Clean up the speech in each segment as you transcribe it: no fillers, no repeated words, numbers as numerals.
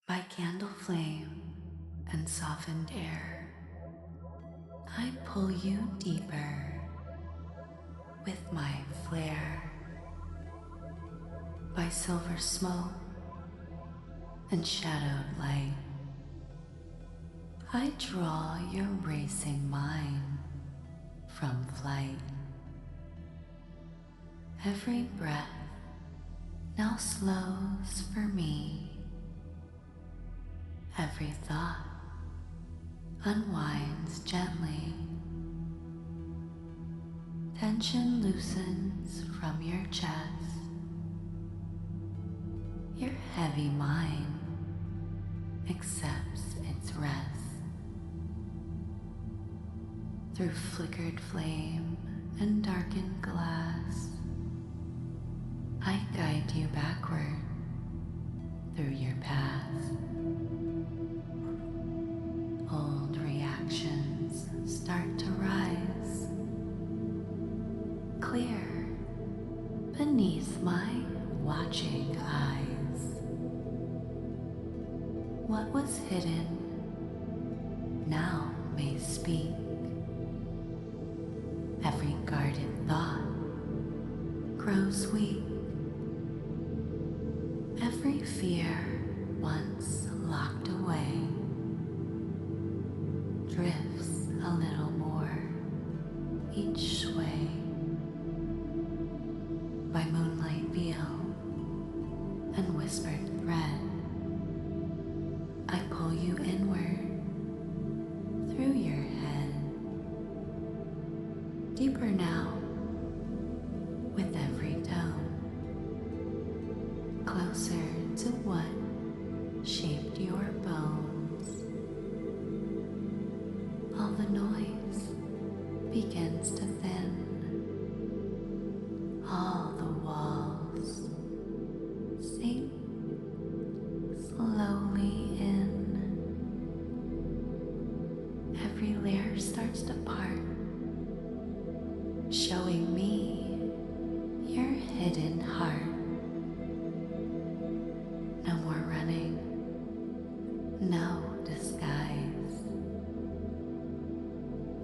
By candle flame and softened air, I pull you deeper with my flare. By silver smoke and shadowed light, I draw your racing mind from flight. Every breath now slows for me. Every thought unwinds gently. Tension loosens from your chest. Your heavy mind accepts its rest. Through flickered flame and darkened glass, I guide you backward through your past. Old reactions start to rise, clear beneath my watching eyes. What was hidden now may speak. Every guarded thought grows weak. Every fear once locked away drifts a little more each sway. By moonlight veil and whispered thread, I pull you inward through your head. Deeper now with every tone, closer to what shaped your bones. All the noise begins to thin. All the walls sink slowly in. Every layer starts to part, showing me your hidden heart. No more running, no disguise.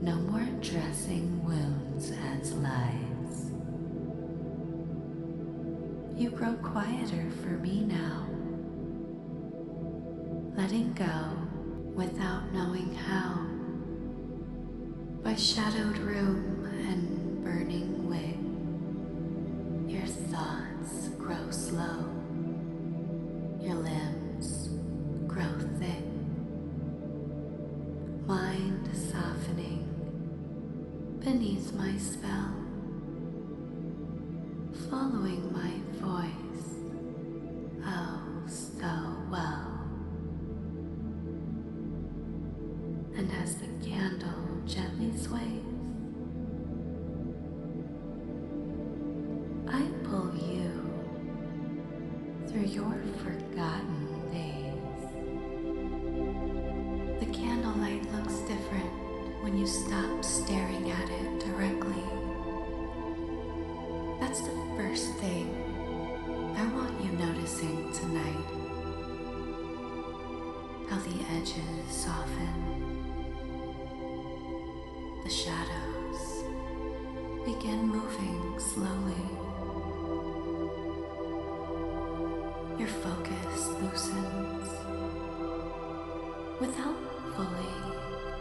No more dressing wounds as lies. You grow quieter for me now, letting go without knowing how. By shadowed room and burning wick, your thoughts grow slow, your limbs grow thick, mind softening beneath my spell, following my voice, oh so well. And as the candle gently sways, I pull you through your forgotten days. The candlelight looks different when you stop staring at it directly. That's the first thing I want you noticing tonight. How the edges soften. The shadows begin moving slowly. Your focus loosens without fully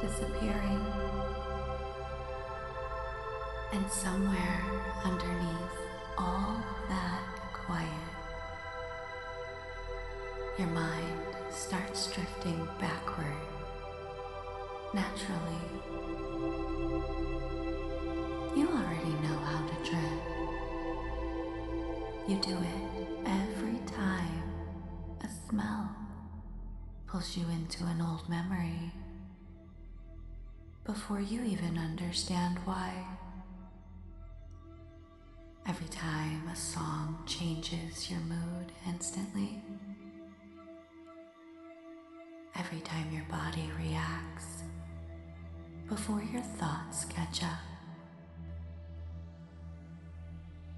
disappearing. And somewhere underneath all that quiet, your mind starts drifting backward naturally. You already know how to drift. You do it every time a smell pulls you into an old memory before you even understand why. Every time a song changes your mood instantly. Every time your body reacts before your thoughts catch up.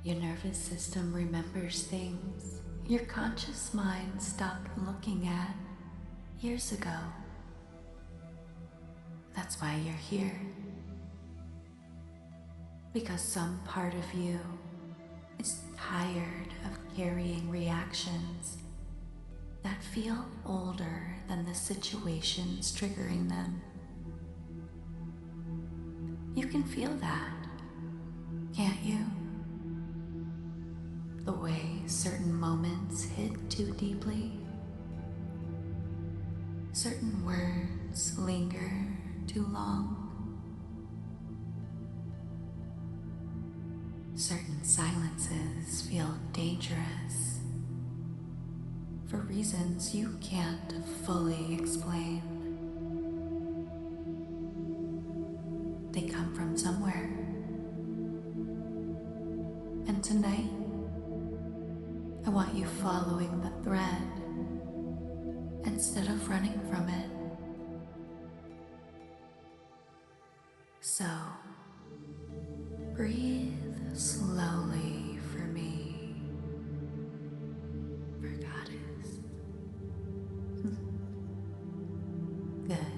Your nervous system remembers things your conscious mind stopped looking at years ago. That's why you're here. Because some part of you is tired of carrying reactions that feel older than the situations triggering them. You can feel that, can't you? The way certain moments hit too deeply. Certain words linger too long. Certain silences feel dangerous for reasons you can't fully explain. They come from somewhere. And tonight, I want you following the thread instead of running from it. So, breathe slowly for me, for Goddess. Good.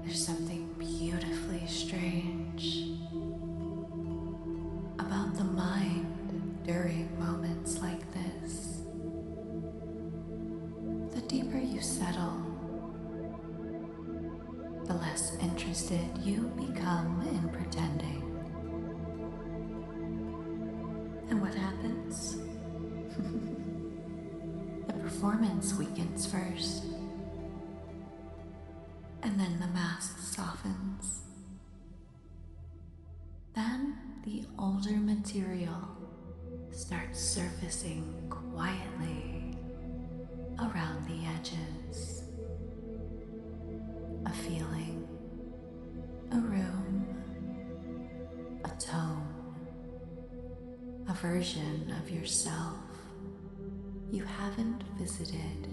There's something beautifully strange about the mind during moments like this. The deeper you settle, the less interested you become in pretending. And what happens? The performance weakens first, and then the mask softens. Then the older material starts surfacing quietly around the edges. A feeling, a room, a tone, a version of yourself you haven't visited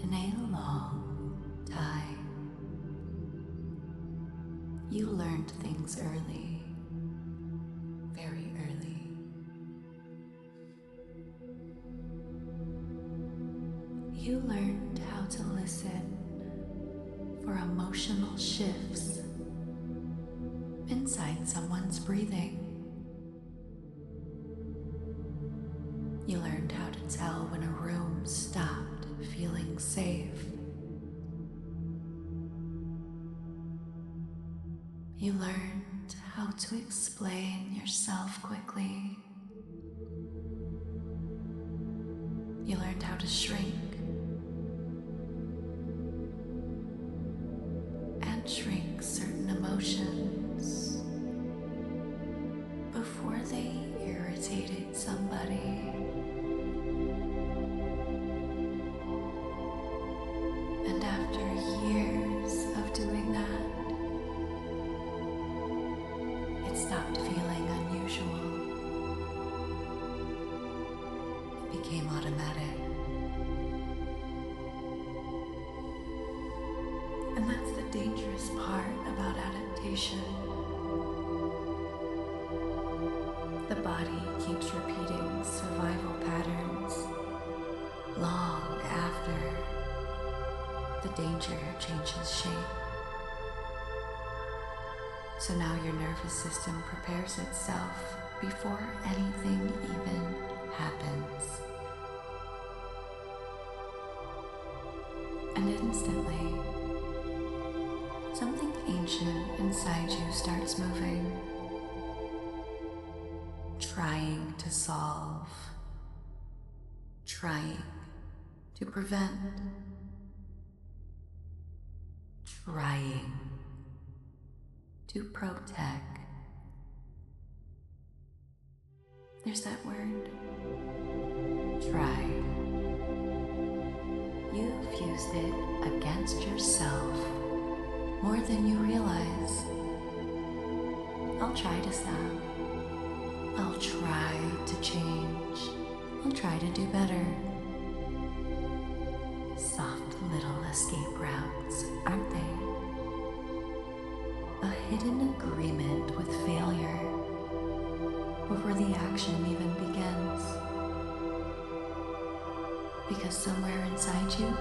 in a long time. You learned things early, very early. You learned how to listen for emotional shifts inside someone's breathing. You learned how to tell when a room stopped feeling safe. You learned how to explain yourself quickly. You learned how to shrink and shrink certain emotions before they irritated somebody. And after years of doing that, it stopped feeling unusual. It became automatic. And that's the dangerous part about adaptation. The body keeps repeating survival patterns long after the danger changes shape. So now your nervous system prepares itself before anything even happens. And instantly, something ancient inside you starts moving, trying to solve, trying to prevent, trying to protect. There's that word, try. You've used it against yourself more than you realize. I'll try to stop. I'll try to change. I'll try to do better. Soft little escape routes, aren't they? A hidden agreement with failure before the action even begins. because somewhere inside you,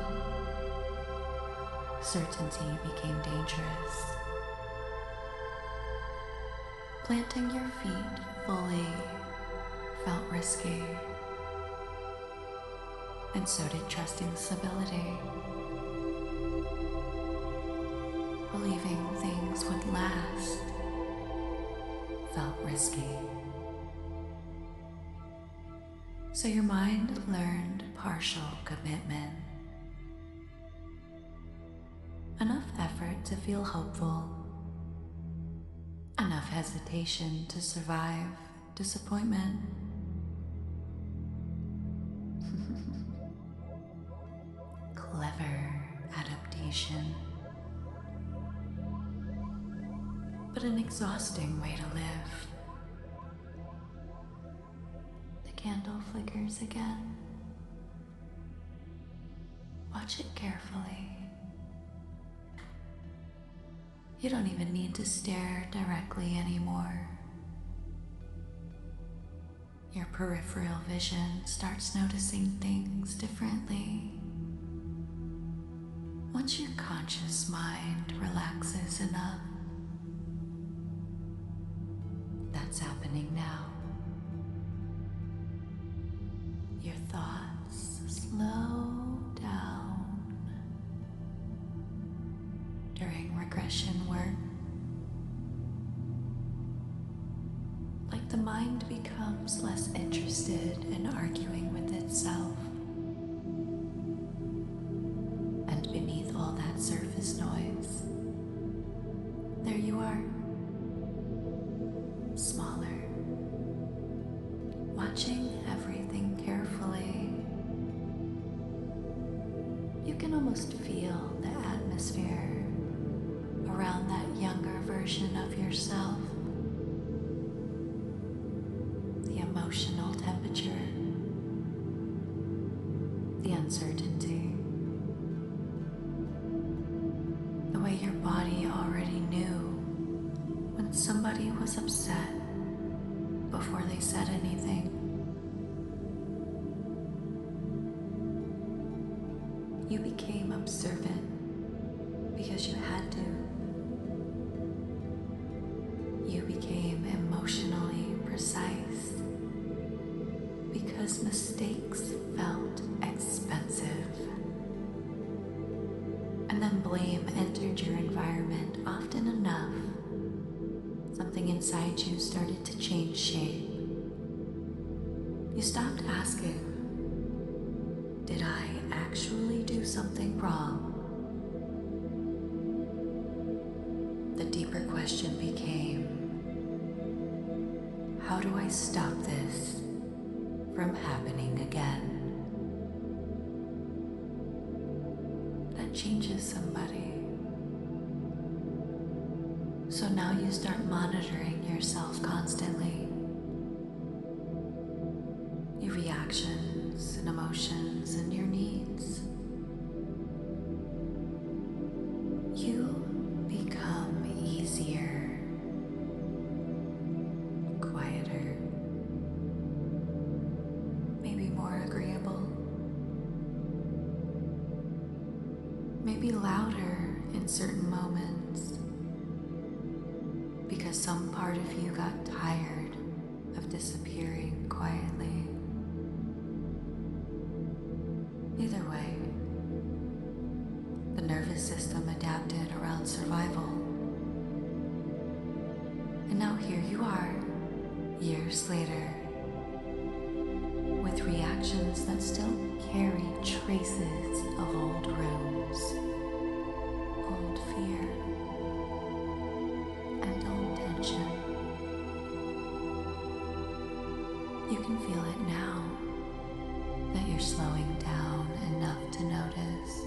certainty became dangerous. Planting your feet fully felt risky, and so did trusting stability. Believing things would last felt risky. So your mind learned partial commitment. Enough effort to feel hopeful, enough hesitation to survive disappointment. Clever adaptation, but an exhausting way to live. The candle flickers again. Watch it carefully. You don't even need to stare directly anymore. Your peripheral vision starts noticing things differently. Once your conscious mind relaxes enough, that's happening now. Your thoughts slow down. During regression work, like the mind becomes less interested in arguing with itself. And beneath all that surface noise, there you are, smaller, watching everything carefully. You can almost feel the atmosphere around that younger version of yourself. The emotional temperature, the uncertainty, the way your body already knew when somebody was upset before they said anything. You became observant because you had to. You became emotionally precise because mistakes felt expensive. And then blame entered your environment often enough. Something inside you started to change shape. You stopped asking, did I actually do something wrong? The deeper question became, how do I stop this from happening again? That changes somebody. So now you start monitoring yourself constantly. Your reactions and emotions and your needs. You become easier, quieter, maybe more agreeable, maybe louder in certain moments, because some part of you got tired of disappearing quietly. Either way, the nervous system adapted around survival. And now here you are, years later, with reactions that still carry traces of old wounds, old fear, and old tension. You can feel it now that you're slowing down enough to notice.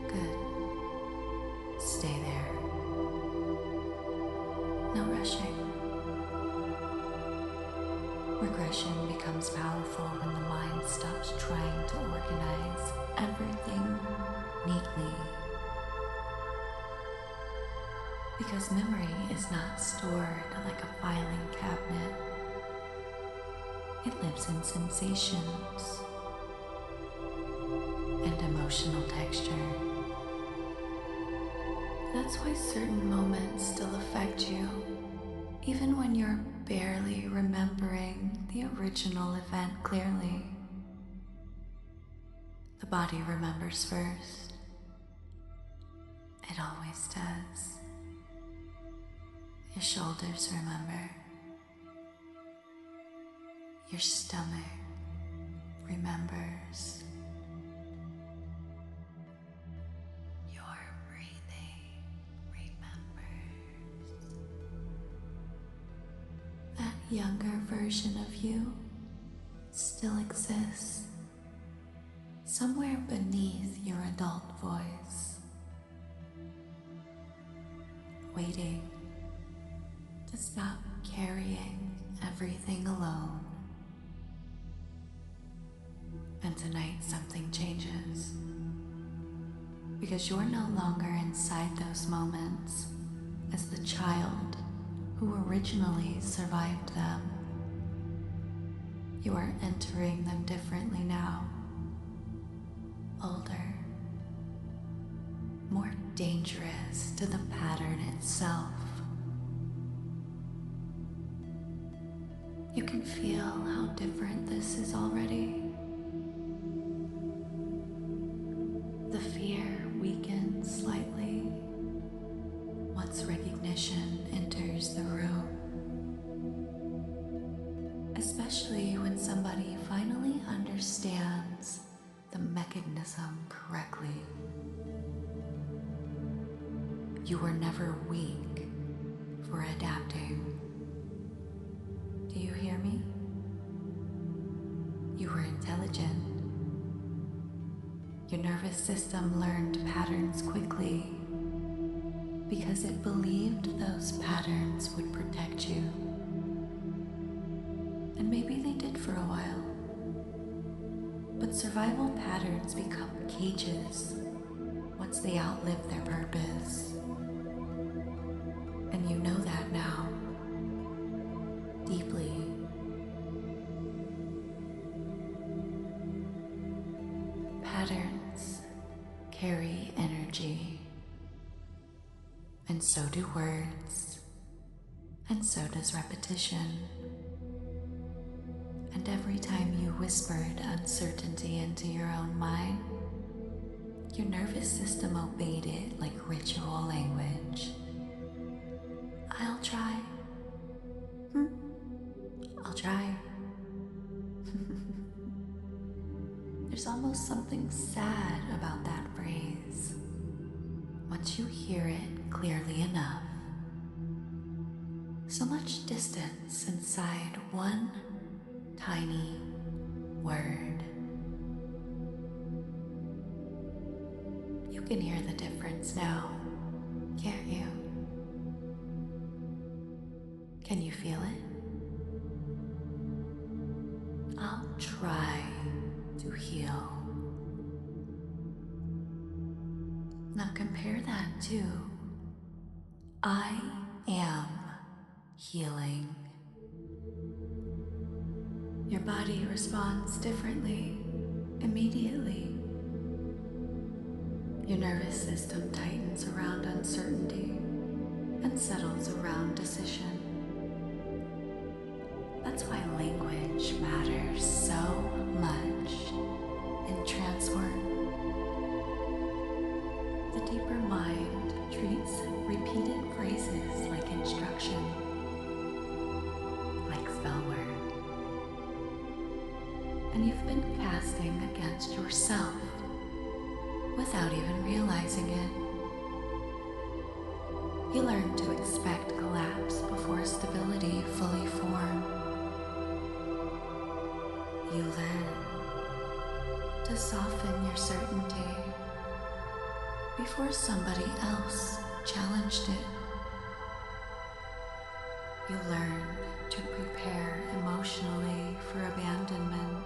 Good. Stay there. No rushing. Regression becomes powerful when the mind stops trying to organize everything neatly. Because memory is not stored like a filing cabinet. It lives in sensations, emotional texture. That's why certain moments still affect you, even when you're barely remembering the original event clearly. The body remembers first. It always does. Your shoulders remember. Your stomach remembers. Your breathing remembers. That younger version of you still exists somewhere beneath your adult voice, waiting to stop carrying everything alone. And tonight something changes, because you're no longer inside those moments as the child who originally survived them. You are entering them differently now, older, more dangerous to the pattern itself. You can feel how different this is already. The fear weakens slightly once recognition enters the room, especially when somebody finally understands the mechanism correctly. You were never weak for adapting. Do you hear me? You were intelligent. Your nervous system learned patterns quickly because it believed those patterns would protect you. And maybe they did for a while. But survival patterns become cages once they outlive their purpose. And you know that now, deeply. Patterns carry energy, and so do words, and so does repetition. And every time you whispered uncertainty into your own mind, your nervous system obeyed it like ritual language. I'll try. I'll try. There's almost something sad about that phrase. Once you hear it clearly enough, so much distance inside one tiny word. You can hear the difference now, can't you? Can you feel it? I'll try to heal. Now compare that to I am healing. Your body responds differently, immediately. Your nervous system tightens around uncertainty and settles around decision. That's why language matters so much in trance work. The deeper mind treats repeated phrases like instruction, like spell work. And you've been casting against yourself without even realizing it. You learn to expect collapse before stability fully forms. You learn to soften your certainty before somebody else challenged it. You learn to prepare emotionally for abandonment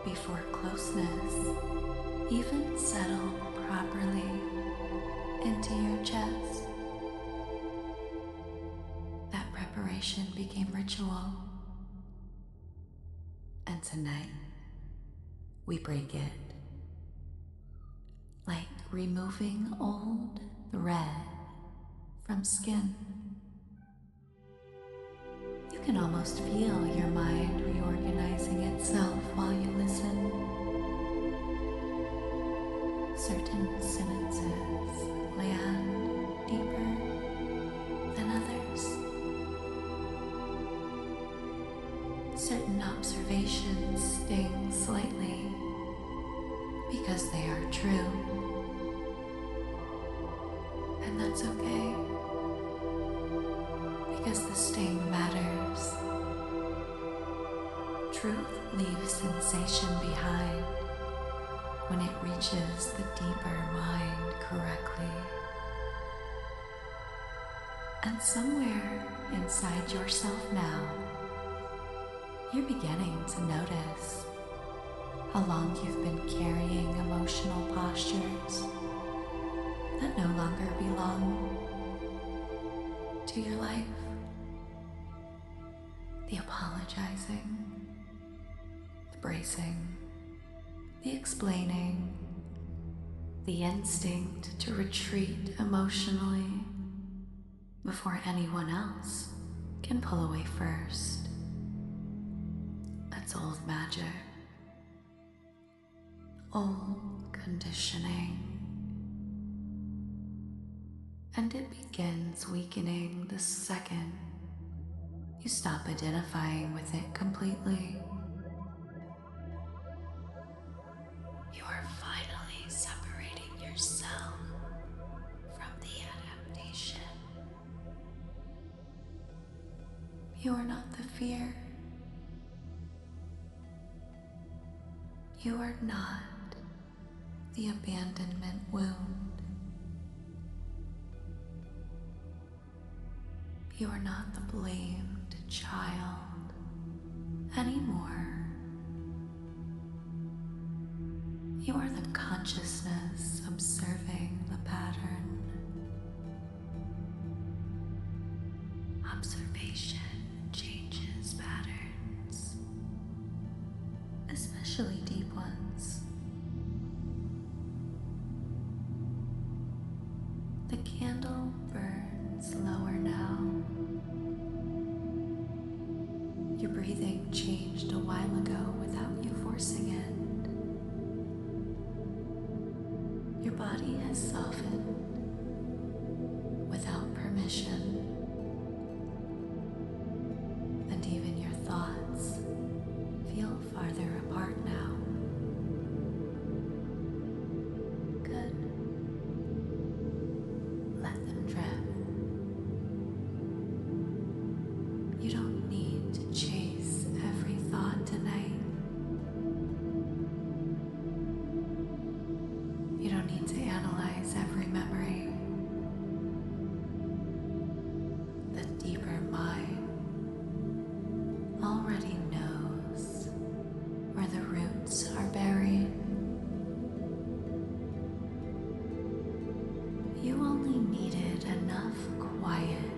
before closeness even settled properly into your chest. That preparation became ritual. And tonight, we break it like removing old thread from skin. You can almost feel your mind reorganizing itself while you listen. Certain sentences land deeper than others. Certain observations sting slightly because they are true. And that's okay, because the sting matters. Truth leaves sensation behind when it reaches the deeper mind correctly. And somewhere inside yourself now, you're beginning to notice how long you've been carrying emotional postures that no longer belong to your life. The apologizing, the bracing, the explaining, the instinct to retreat emotionally before anyone else can pull away first. That's old magic, old conditioning. And it begins weakening the second you stop identifying with it completely. You are finally separating yourself from the adaptation. You are not the fear. You are not the abandonment wound. You are not the blamed child anymore. You are the consciousness observing the pattern. Observation changes patterns, especially deep ones. The candle burns lower now. Your breathing changed a while ago without you forcing it. Your body has softened without permission. And even your thoughts feel farther apart now. Good. Let them drift. You don't need to chase every thought tonight. You don't need to analyze every memory. The deeper mind already knows where the roots are buried. You only needed enough quiet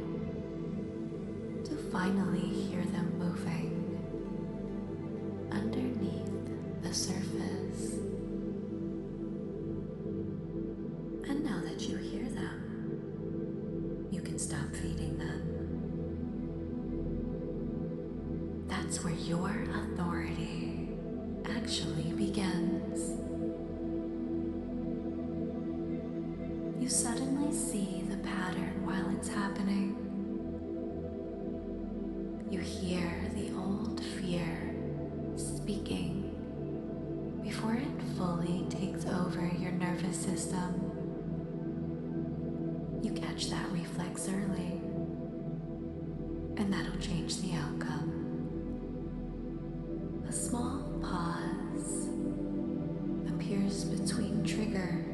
to finally hear them moving underneath the surface. And now that you hear them, you can stop feeding them. That's where your authority actually begins. You suddenly see the pattern while it's happening. You hear the old fear speaking before it fully takes over your nervous system. You catch that reflex early, and that'll change the outcome. A small pause appears between trigger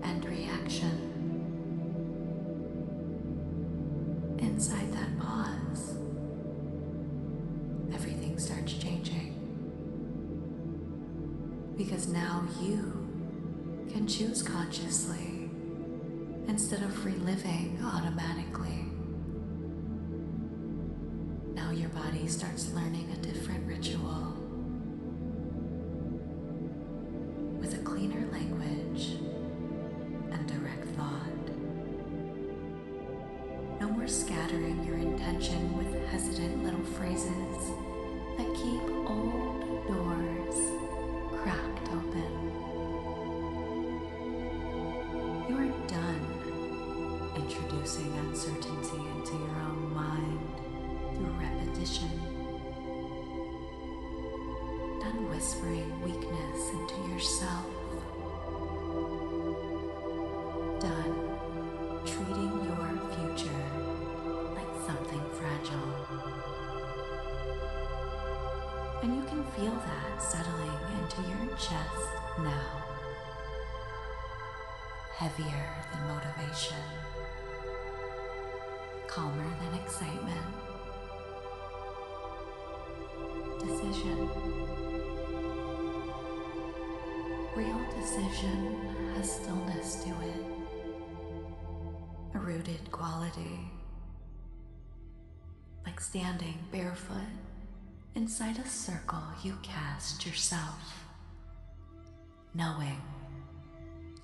and reaction. Inside that pause, everything starts changing. Because now you can choose consciously instead of reliving automatically. Now your body starts learning a different ritual with a cleaner language hesitant little phrases that keep old doors cracked open. You are done introducing uncertainty into your own mind through repetition. Done whispering weakness into yourself. Done treating your future like something fragile. And you can feel that settling into your chest now. Heavier than motivation. Calmer than excitement. Decision. Real decision has stillness to it. A rooted quality, like standing barefoot inside a circle you cast yourself, knowing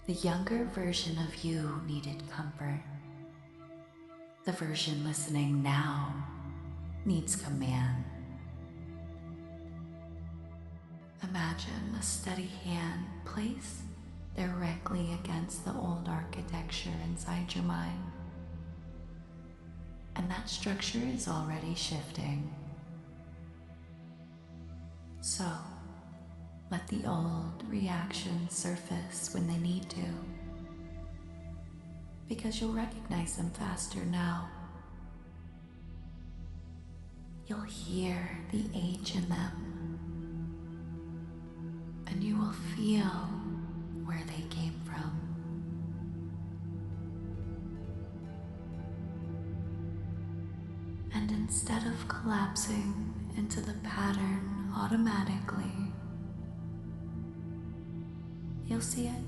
the younger version of you needed comfort. The version listening now needs command. Imagine a steady hand placed directly against the old architecture inside your mind. And that structure is already shifting. So, let the old reactions surface when they need to, because you'll recognize them faster now. You'll hear the age in them, and you will feel where they came from. And instead of collapsing into the pattern automatically, you'll see it.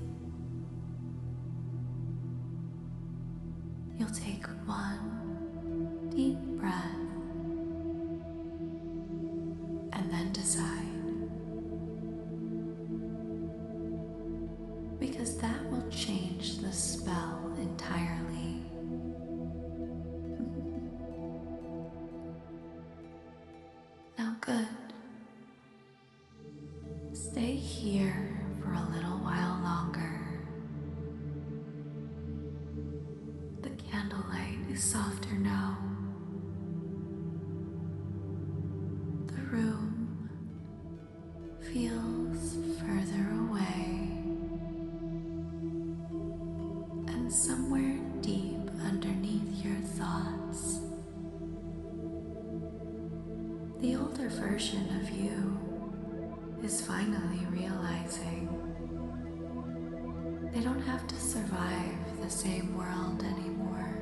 You'll take one deep breath and then decide. Because that will change the spell entirely. Now good. Stay here for a little while longer. The candlelight is softer now. The room feels further away. And somewhere deep underneath your thoughts, the older version of you is finally realizing they don't have to survive the same world anymore.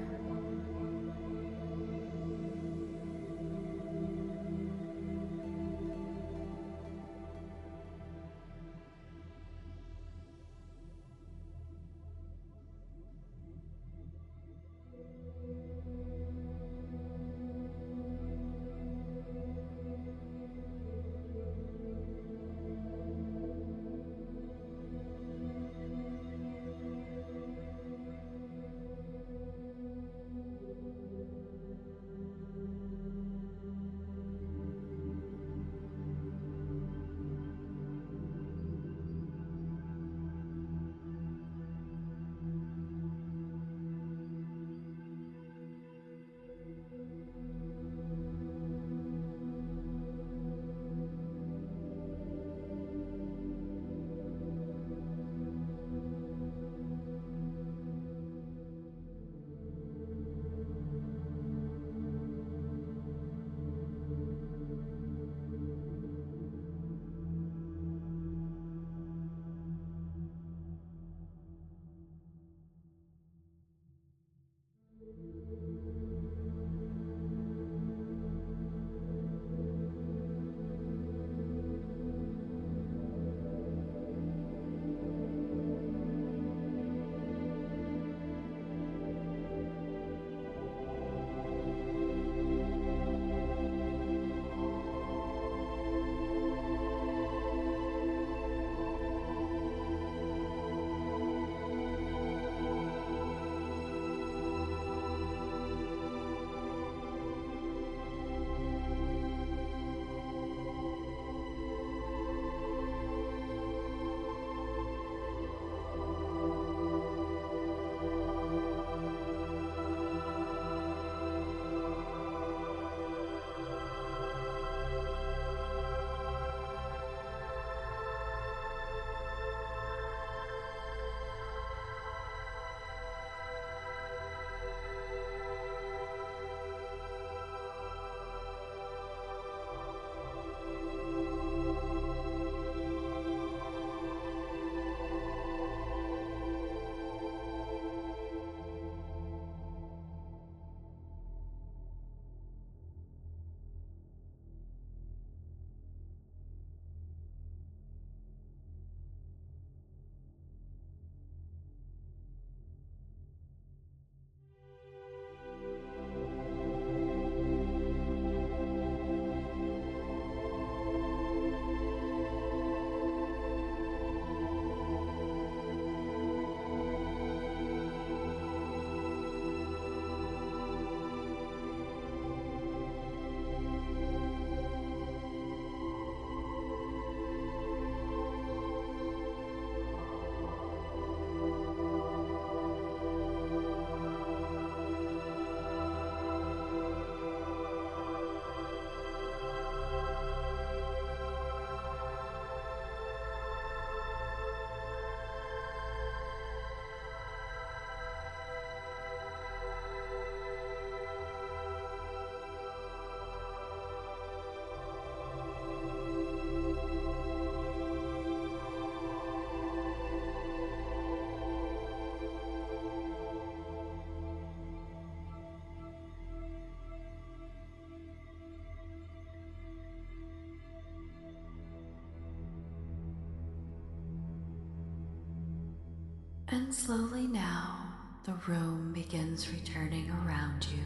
And slowly now, the room begins returning around you.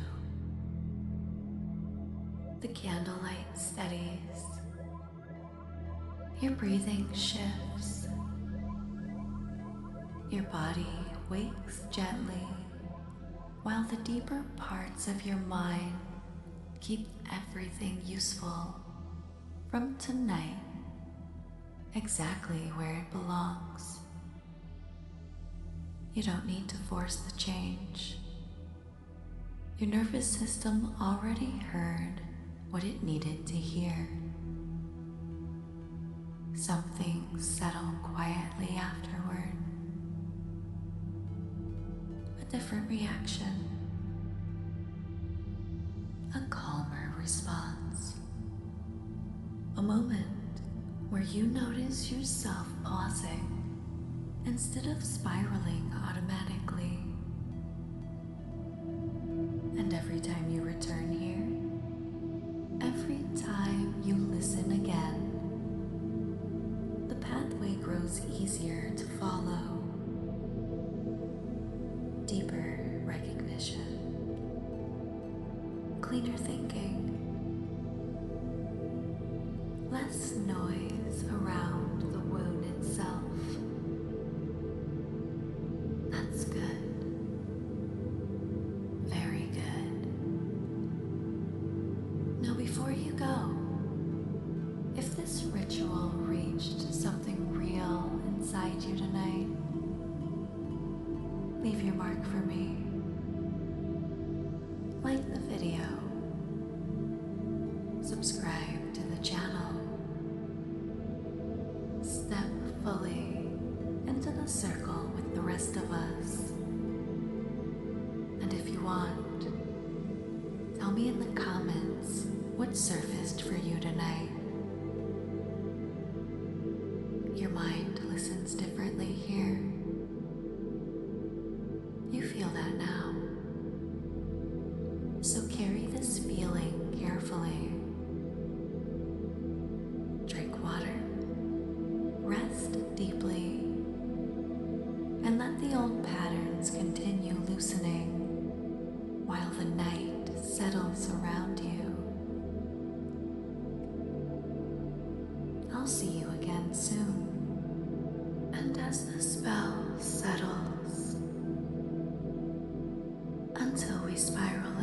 The candlelight steadies. Your breathing shifts. Your body wakes gently, while the deeper parts of your mind keep everything useful from tonight exactly where it belongs. You don't need to force the change. Your nervous system already heard what it needed to hear. Something settled quietly afterward. A different reaction. A calmer response. A moment where you notice yourself pausing instead of spiraling automatically. And every time you return here, every time you listen again, the pathway grows easier to follow. Deeper recognition, cleaner thinking, less noise around the wound itself. That's good. Very good. Now before you go, if this ritual reached something real inside you tonight, leave your mark for me. Like the video. Subscribe to the channel. Step fully into the circle with the rest of us. And if you want, tell me in the comments what surfaced for you tonight. Your mind listens differently here. You feel that now. So carry this feeling carefully. Drink water, rest deeply, and let the old patterns continue loosening while the night settles around you. I'll see you again soon. And as the spell settles, until we spiral